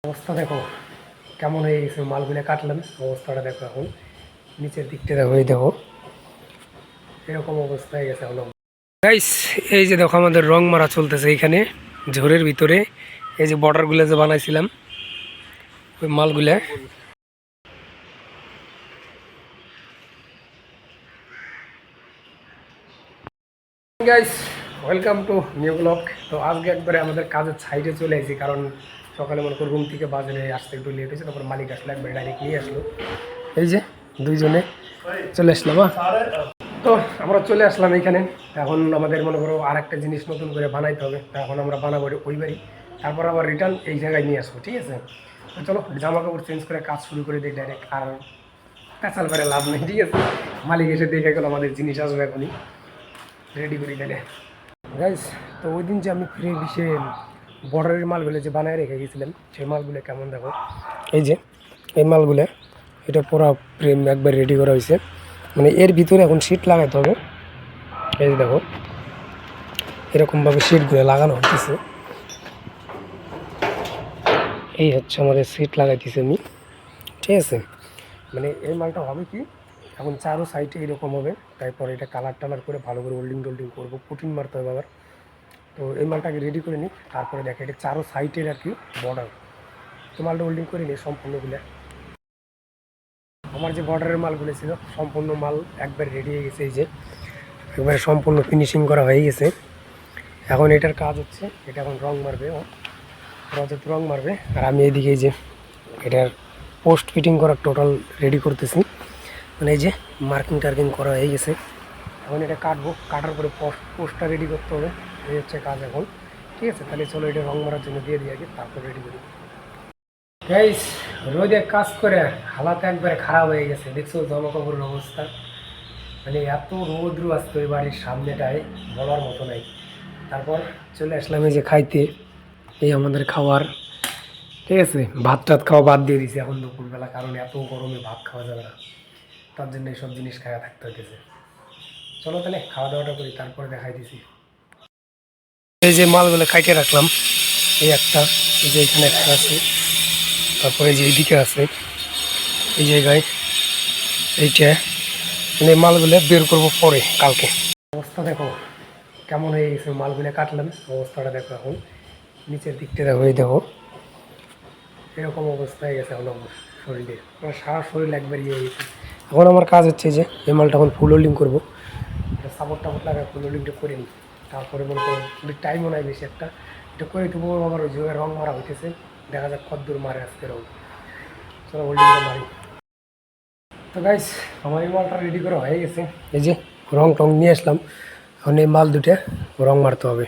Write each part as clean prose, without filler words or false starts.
অবস্থা দেখো কেমন হয়ে গেছে, মালগুলো কাটলাম, অবস্থাটা দেখো এখন নিচের দিকটা দেখো, এই দেখো এরকম অবস্থা হয়ে গেছে এখন। গাইস, এই যে দেখো আমাদের রং মারা চলতেছে এইখানে ঝোরের ভিতরে। এই যে বর্ডারগুলো যে বানাইছিলাম ওই মালগুলা। Guys, welcome to new blog. তো আজকে একবারে আমাদের কাজের সাইডে চলে এসেছি, কারণ সকালে মনে করো রুম থেকে বাজারে আসতে একটু লেট হয়েছে, তারপর মালিক আসলো একবারে ডাইরেক্ট নিয়ে আসলো। এই যে দুইজনে চলে আসলাম। তো আমরা চলে আসলাম এইখানে। এখন আমাদের মনে করো আর একটা জিনিস নতুন করে বানাইতে হবে, তা এখন আমরা বানাবো ওই বাড়ি, তারপর আবার রিটার্ন এই জায়গায় নিয়ে আসবো, ঠিক আছে? তো চলো জামা কাপড় চেঞ্জ করে কাজ শুরু করে দিই ডাইরেক্ট, আর পেঁচাল করে লাভ নেই, ঠিক আছে? মালিক এসে দেখে গেলো আমাদের জিনিস আসবে, এখনই রেডি করি তাহলে। গাইস, তো ওই দিন যে আমি ফ্রি বিষে বর্ডারের মালগুলো যে বানায় রেখে গেছিলাম, সেই মালগুলো কেমন দেখো। এই যে এই মালগুলো, এটা পুরো ফ্রেম একবার রেডি করা হয়েছে, মানে এর ভিতরে এখন সিট লাগাইতে হবে। এই যে দেখো এরকমভাবে সিটগুলো লাগানো হচ্ছে। এই হচ্ছে আমাদের সিট লাগাইতেছি আমি, ঠিক আছে? মানে এই মালটা হবে কি, এখন চারো সাইডে এরকম হবে, তারপর এটা কালার টালার করে ভালো করে হোল্ডিং টোল্ডিং করবো, পুটিন মারতে হবে আবার। তো এই মালটাকে রেডি করে নিই, তারপরে দেখে এটা চারো সাইডের আর কি বর্ডার। তো মালটা হোল্ডিং করে নিই সম্পূর্ণগুলো। আমার যে বর্ডারের মালগুলো ছিল সম্পূর্ণ মাল একবার রেডি হয়ে গেছে। এই যে একবারে সম্পূর্ণ ফিনিশিং করা হয়ে গেছে। এখন এটার কাজ হচ্ছে, এটা এখন রং মারবে, রজত রং মারবে, আর আমি এইদিকে এই যে এটার পোস্ট ফিটিং করার টোটাল রেডি করতেছি। মানে এই যে মার্কিং টার্কিং করা হয়ে গেছে, এখন এটা কাটবো, কাটার পরে পোস্টটা রেডি করতে হবে। এই হচ্ছে কাজ এখন, ঠিক আছে? তাহলে চলো এটা রং মারার জন্য দিয়ে দিই আগে, তারপর রেডি করি। গাইস, রোদে কাজ করে হালাত একবারে খারাপ হয়ে গেছে, দেখছো জামা কাপড়ের অবস্থা। মানে এত রৌদ্র আসতো এই বাড়ির সামনেটায়, বলার মতো নাই। তারপর চলে আসলাম এই যে খাইতে, এই আমাদের খাবার, ঠিক আছে? ভাত টাত খাওয়া বাদ দিয়ে দিছি এখন দুপুরবেলা, কারণ এত গরমে ভাত খাওয়া যাবে না, তার জন্য এইসব জিনিস খাওয়া থাকতে হইতেছে। চলো তাহলে খাওয়া দাওয়াটা করি, তারপরে দেখাই দিছি। এই যে মালগুলো খাইতে রাখলাম, এই একটা, এই যে এখানে একটা আছে, তারপরে যে এইদিকে আছে এই জায়গায় এইটা, মানে মালগুলো বের করবো পরে কালকে। অবস্থা দেখো কেমন হয়ে গেছে, মালগুলো কাটলাম, অবস্থাটা দেখো এখন নিচের দিকটা দেখো, এই দেখো এরকম অবস্থা হয়ে গেছে এখন আমার শরীরে, আমার সারা শরীর একবার ইয়ে হয়ে গেছে। এখন আমার কাজ হচ্ছে যে এই মালটা এখন ফুল হোল্ডিং করবো, সাপোর্ট টাপোর্ট লাগায় ফুল হোল্ডিংটা করে নিই, তারপরে মনে করো টাইমও নাই বেশি একটা, এটা করে দেবো। আবার ওই জায়গায় রং মারা হইতেছে, দেখা যাক কতদূর মারে আজকে রং। চলো হোল্ডিংটা মারি। তো গাইস, আমার এই মালটা রেডি করা হয়ে গেছে, এই যে রং টং নিয়ে আসলাম। এখন এই মাল দুটো রং মারতে হবে,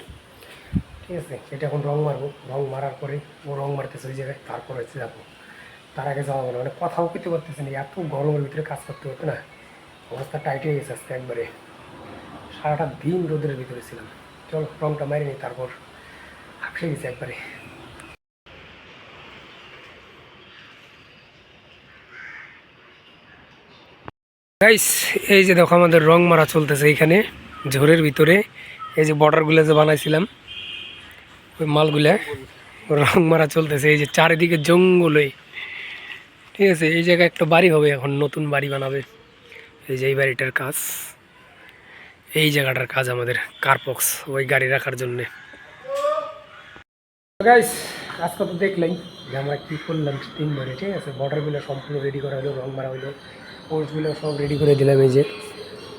ঠিক আছে? এটা এখন রং মারবো, রং মারার পরে ও রং মারতেছে ওই জায়গায়, তারপর হচ্ছে যাবো। তার আগে যাওয়া হবে না, মানে কথাও পেতে পারতেছে না, এত গরমের ভিতরে কাজ করতে হতো না, অবস্থা টাইট হয়ে গেছে আজকে একবারে। সারাটা দিন রোদের ভিতরে ছিলাম। চল রংটা মারি নি, তারপর হাঁপসে গেছে একবারে। গাইস, এই যে দেখো আমাদের রং মারা চলতেছে এইখানে ঝোরের ভিতরে। এই যে বর্ডারগুলো যে বানাইছিলাম ওই মালগুলা রং মারা চলতেছে, এই যে চারিদিকে জঙ্গলে, ঠিক আছে? এই জায়গায় একটা বাড়ি হবে, এখন নতুন বাড়ি বানাবে। এই যে এই বাড়িটার কাজ, এই জায়গাটার কাজ আমাদের কারপক্স, ওই গাড়ি রাখার জন্যে। গাইস, আজকে তো দেখলেন যে আমরা কী করলাম তিন ধরে, ঠিক আছে? বর্ডারগুলো সম্পূর্ণ রেডি করা হলো, রং মারা হলো, পোস্টগুলো সব রেডি করে দিলাম। এই যে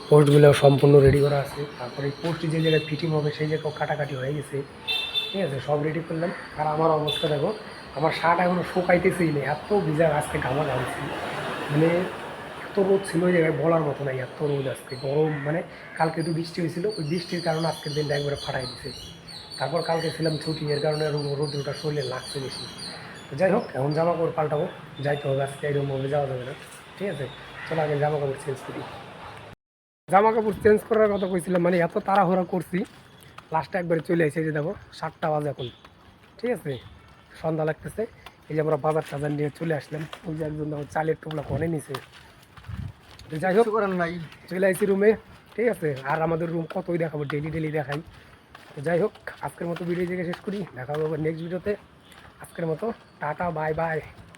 পোস্টগুলো সম্পূর্ণ রেডি করা আছে, তারপরে এই পোস্ট যে জায়গায় ফিটিং হবে সেই জায়গাও কাটাকাটি হয়ে গেছে, ঠিক আছে? সব রেডি করলাম। আর আমার অবস্থা দেখো, আমার শার্ট এখনও শুকাইতেছেই নেই, এত ভিজা আজকে ঘামা ঘামছি। মানে এত রোদ ছিল ওই জায়গায়, বলার মতো নাই, এত রোদ আজকে গরম। মানে কালকে একটু বৃষ্টি হয়েছিল, ওই বৃষ্টির কারণে আজকের দিনটা একবারে ফাটাই দিছে। তারপর কালকে ছিলাম ছুটি, এর কারণে রোদ্রটা শরীরে লাগছে বেশি। তো যাই হোক, এখন জামা কাপড় পাল্টাবো, যাইতে হবে আজকে, এরকমভাবে যাওয়া যাবে না, ঠিক আছে? চলো আগে জামা কাপড় চেঞ্জ করি। জামা কাপড় চেঞ্জ করার কথা কইছিলাম, মানে এত তাড়াহুড়া করছি, লাস্টে একবারে চলে এসে যে দেখো 7টা বাজে এখন, ঠিক আছে? সন্ধ্যা লাগতেছে। এই যে আমরা বাজার টাজার নিয়ে চলে আসলাম, ওই যে একজন দেখো চালের টুকলা কনে নিছে। তো যাই হোক, করার নাই, চলে আসি রুমে, ঠিক আছে? আর আমাদের রুম কতই দেখাবো, ডেলি ডেলি দেখাই। তো যাই হোক, আজকের মতো ভিডিও থেকে শেষ করি, দেখা হবে আবার নেক্সট ভিডিওতে। আজকের মতো টাটা বাই বাই।